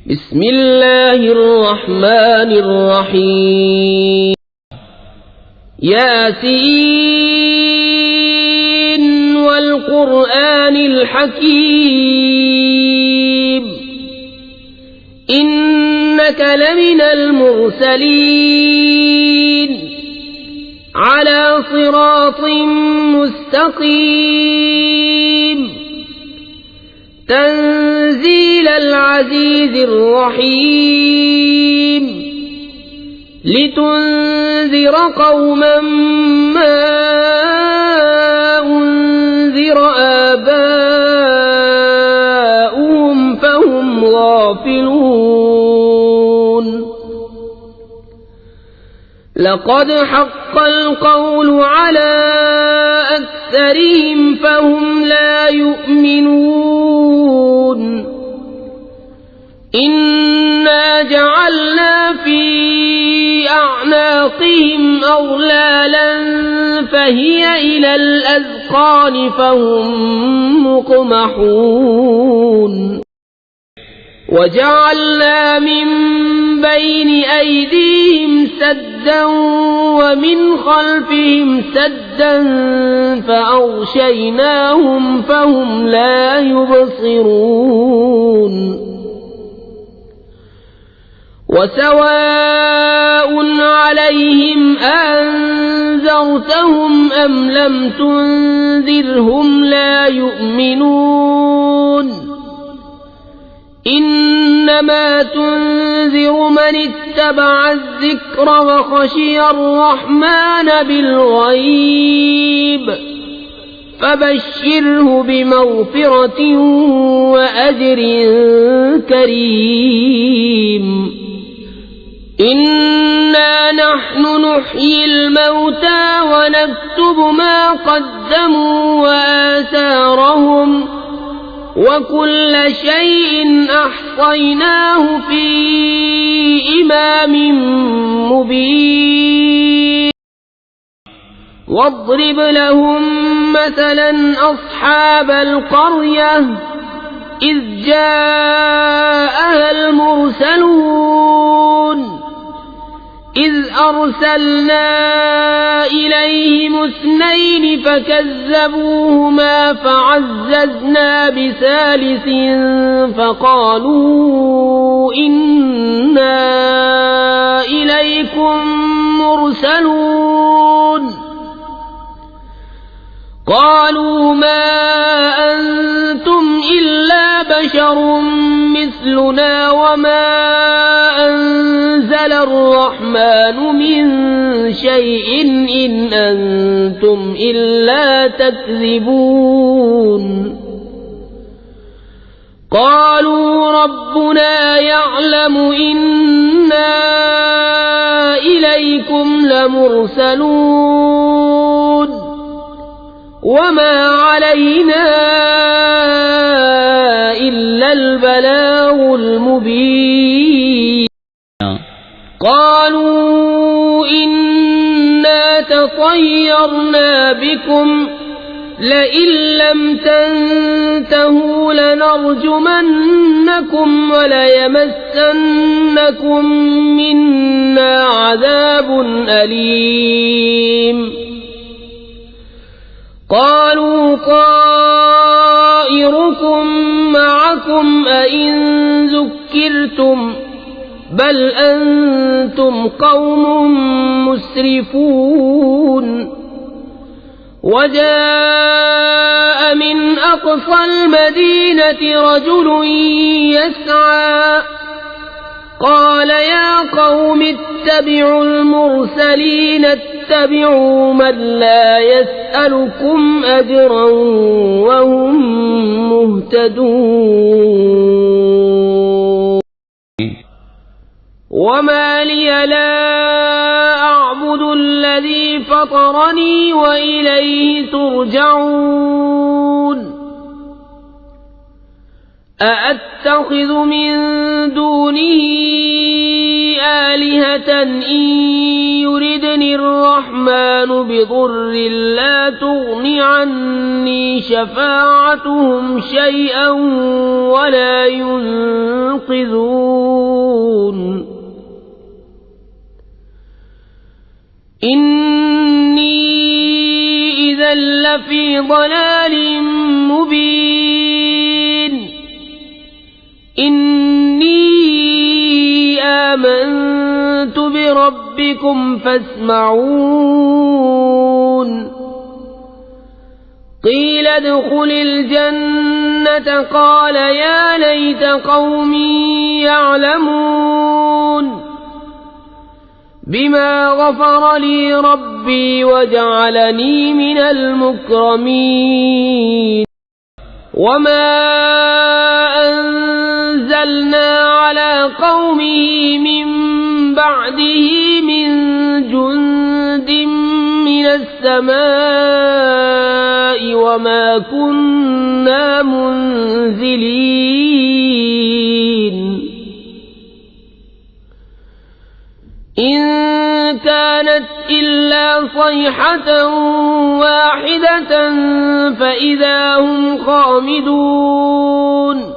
بسم الله الرحمن الرحيم ياسين والقرآن الحكيم إنك لمن المرسلين على صراط مستقيم تنزيل العزيز الرحيم لتنذر قوما ما أنذر آباؤهم فهم غافلون لقد حق القول على أكثرهم فهم لا يؤمنون إنا جعلنا في أعناقهم أغلالا فهي إلى الأذقان فهم مقمحون وجعلنا من بين أيديهم سدا ومن خلفهم سدا فأغشيناهم فهم لا يبصرون وسواء عليهم أنذرتهم أم لم تنذرهم لا يؤمنون إنما تنذر من اتبع الذكر وخشي الرحمن بالغيب فبشره بمغفرة وأجر كريم إنا نحن نحيي الموتى ونكتب ما قدموا وآثارهم وكل شيء أحصيناه في إمام مبين واضرب لهم مثلا أصحاب القرية إذ جاءها المرسلون إذ أرسلنا إليهم 2 فكذبوهما فعززنا بثالث فقالوا إنا إليكم مرسلون قالوا ما أنتم إلا بشر مثلنا وما أنزل الرحمن من شيء إن أنتم إلا تكذبون قالوا ربنا يعلم إنا إليكم لمرسلون وما علينا إلا البلاغ المبين قالوا إنا تطيرنا بكم لئن لم تنتهوا لنرجمنكم وليمسنكم منا عذاب أليم قالوا طائركم معكم أئن ذكرتم بل أنتم قوم مسرفون وجاء من أقصى المدينة رجل يسعى قال يا قوم اتبعوا المرسلين اتبعوا من لا يسألكم أجرا وهم مهتدون وما لي لا أعبد الذي فطرني وإليه ترجعون أأتخذ من دونه آلهة إن يردني الرحمن بضر لا تغن عني شفاعتهم شيئا ولا ينقذون إني إذا لفي ضلال مبين إني آمنت بربكم فاسمعون قيل ادخل الجنة قال يا ليت قومي يعلمون بما غفر لي ربي وجعلني من المكرمين وما أنزلنا على قومه من بعده من جند من السماء وما كنا منزلين إن كانت إلا صيحة واحدة فإذا هم خامدون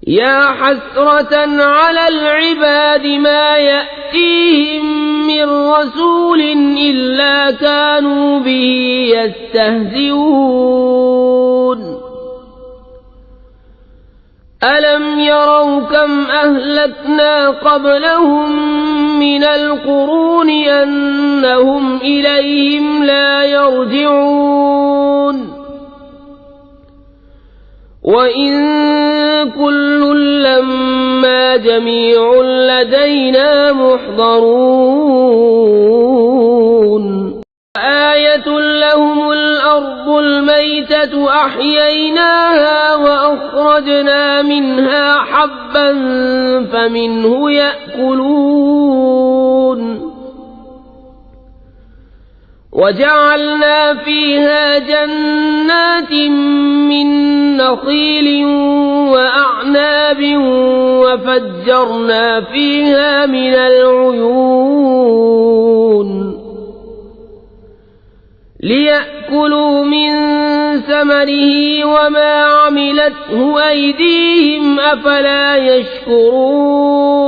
يا حسرة على العباد ما يأتيهم من رسول إلا كانوا به يستهزئون ألم يروا كم أهلكنا قبلهم من القرون أنهم إليهم لا يرجعون وإن كل لما جميع لدينا محضرون آية لهم الأرض الميتة أحييناها وأخرجنا منها حبا فمنه يأكلون وجعلنا فيها جنات من نخيل وأعناب وفجرنا فيها من العيون ليأكلوا من ثمره وما عملته أيديهم أفلا يشكرون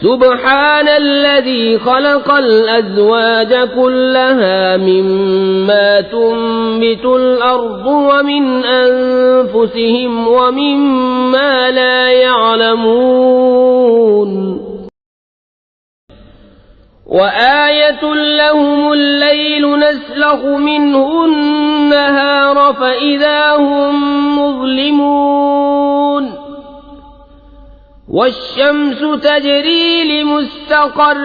سبحان الذي خلق الأزواج كلها مما تنبت الأرض ومن أنفسهم ومما لا يعلمون وآية لهم الليل نسلخ منه النهار فإذا هم مظلمون والشمس تجري لمستقر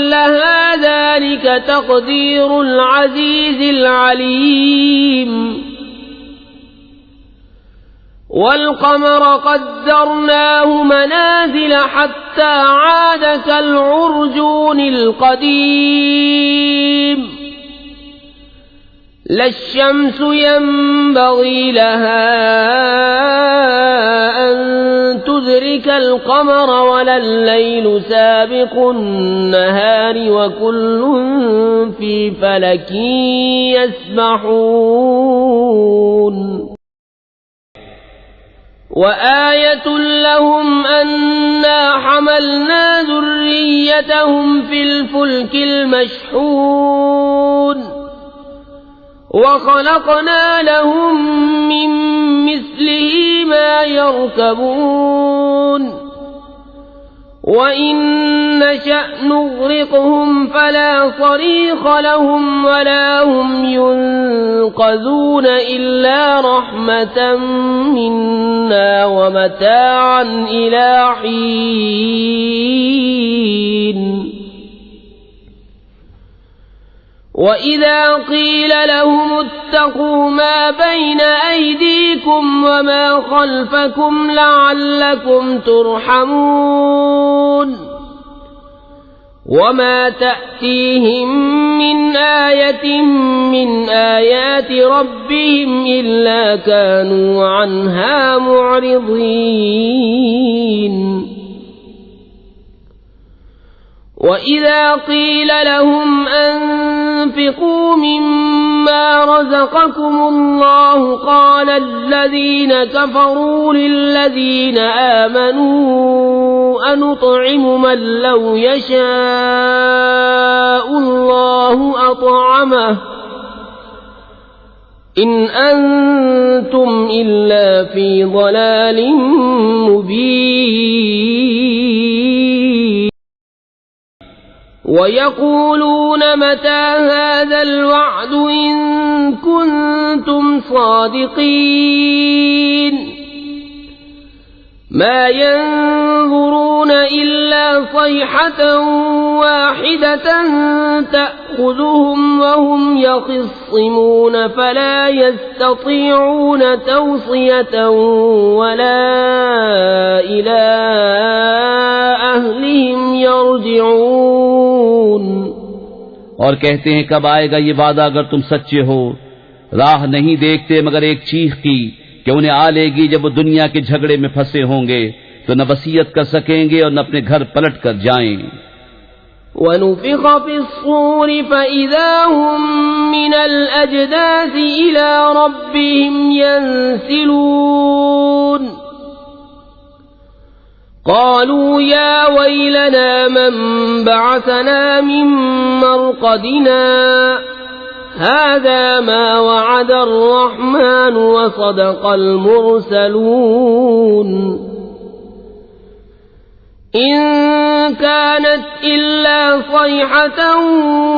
لها ذلك تقدير العزيز العليم والقمر قدرناه منازل حتى عاد كالعرجون القديم لا الشمس ينبغي لها أن تدرك القمر ولا الليل سابق النهار وكل في فلك يسبحون وآية لهم أنا حملنا ذريتهم في الفلك المشحون وخلقنا لهم من مثله ما يركبون وإن نشأ نغرقهم فلا صريخ لهم ولا هم ينقذون إلا رحمة منا ومتاعا إلى حين وإذا قيل لهم اتقوا ما بين أيديكم وما خلفكم لعلكم ترحمون وما تأتيهم من آية من آيات ربهم إلا كانوا عنها معرضين وإذا قيل لهم أنفقوا مما رزقكم الله قال الذين كفروا للذين آمنوا أنطعم من لو يشاء الله أطعمه إن أنتم إلا في ضلال مبين ويقولون متى هذا الوعد إن كنتم صادقين ما ينظرون إلا صيحة واحدة تأخذهم وهم يخصمون فلا يستطيعون توصية ولا إلى أهلهم يرجعون। और कहते हैं कब आएगा ये वादा अगर तुम सच्चे हो। राह नहीं देखते मगर एक चीख की कि उन्हें आ लेगी जब वो दुनिया के झगड़े में फंसे होंगे तो न वसीयत कर सकेंगे और न अपने घर पलट कर जाएं। वनुफ़िख़ फ़िस्सूर फ़इज़ा हुम मिनल अजदाथ इला रब्बिहिम यंसिलून क़ालू या वैलना मन बअसना मिन मरक़दिना هذا ما وعد الرحمن وصدق المرسلون إن كانت إلا صيحة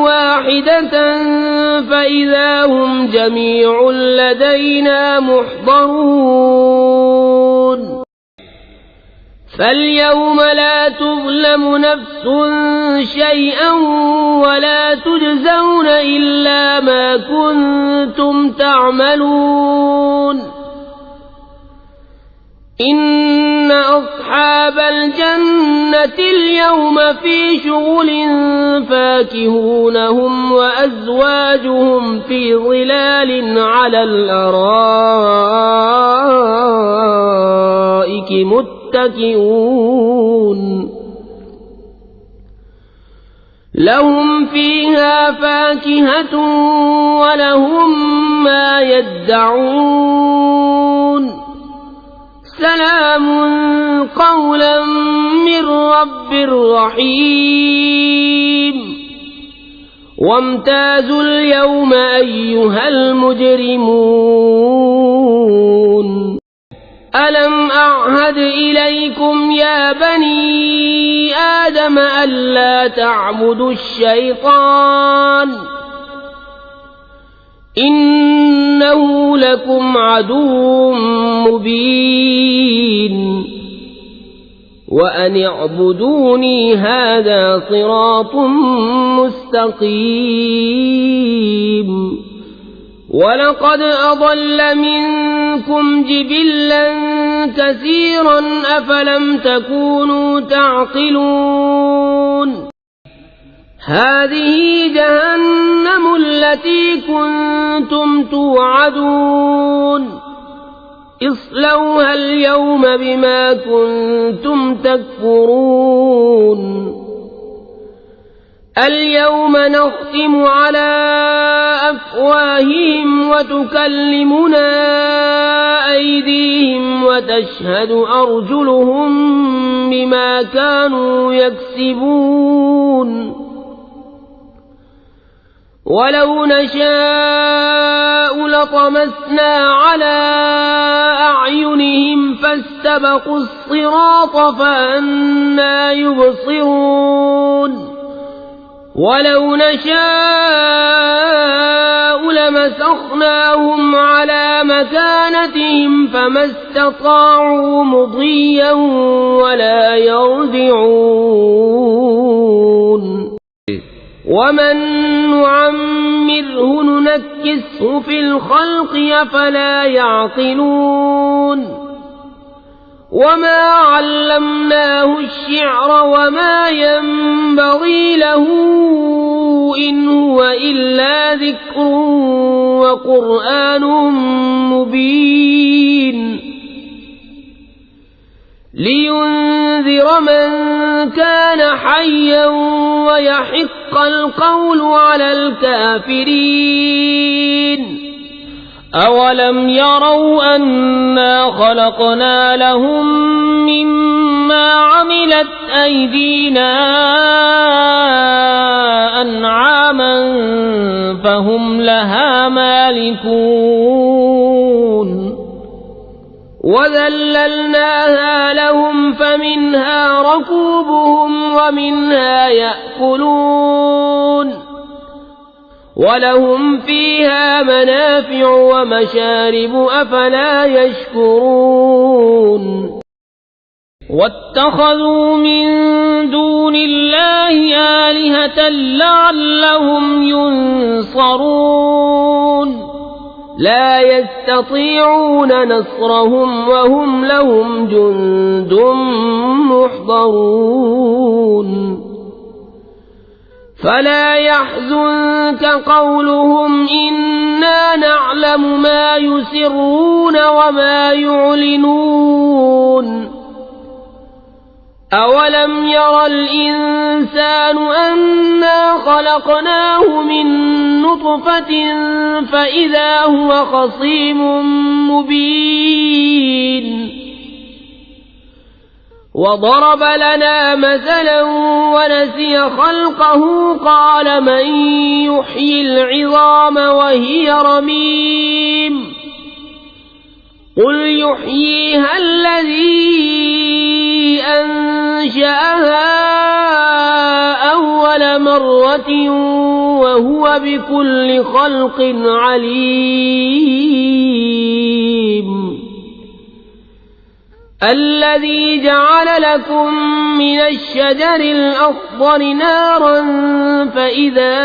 واحدة فإذا هم جميع لدينا محضرون فاليوم لا تظلم نفس شيئا ولا تجزون إلا ما كنتم تعملون إن أصحاب الجنة اليوم في شغل فاكهون هم وأزواجهم في ظلال على الأرائك متكئون لهم فيها فاكهة ولهم ما يدعون سلام قولا من رب رحيم وامتازوا اليوم أيها المجرمون ألم أعهد إليكم يا بني آدم ألا تعبدوا الشيطان إنه لكم عدو مبين وأن اعبدوني هذا صراط مستقيم ولقد أضل منكم جبلا كثيرا أفلم تكونوا تعقلون هذه جهنم التي كنتم توعدون اصلوها اليوم بما كنتم تكفرون اليوم نختم على أفواههم وتكلمنا أيديهم وتشهد أرجلهم بما كانوا يكسبون ولو نشاء لطمسنا على أعينهم فاستبقوا الصراط فأنى يبصرون ولو نشاء لمسخناهم على مكانتهم فما استطاعوا مضيا ولا يرجعون ومن نعمره ننكسه في الخلق أفلا يعقلون وما علمناه الشعر وما ينبغي له إن هو إلا ذكر وقرآن مبين لينذر من كان حيا ويحق القول على الكافرين أولم يروا أنا خلقنا لهم مما عملت أيدينا أنعاما فهم لها مالكون وذللناها لهم فمنها ركوبهم ومنها يأكلون ولهم فيها منافع ومشارب أفلا يشكرون واتخذوا من دون الله آلهة لعلهم ينصرون لا يستطيعون نصرهم وهم لهم جند محضرون فلا يحزنك قولهم إنا نعلم ما يسرون وما يعلنون أولم ير الإنسان أنا خلقناه من نطفة فإذا هو خصيم مبين وضرب لنا مثلا ونسي خلقه قال من يحيي العظام وهي رميم قل يحييها الذي أنشأها أول مرة وهو بكل خلق عليم الذي جعل لكم من الشجر الأخضر نارا فإذا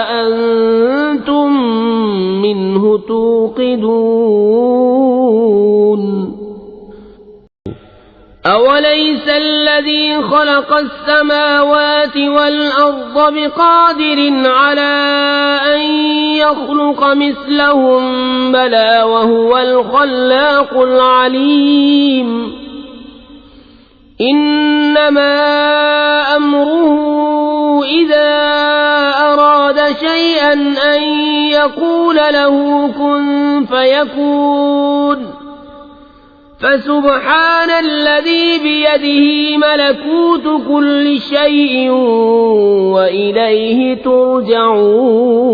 أنتم منه توقدون أوليس الذي خلق السماوات والأرض بقادر على أن يخلق مثلهم بلى وهو الخلاق العليم إنما أمره إذا أراد شيئا أن يقول له كن فيكون فسبحان الذي بيده ملكوت كل شيء وإليه ترجعون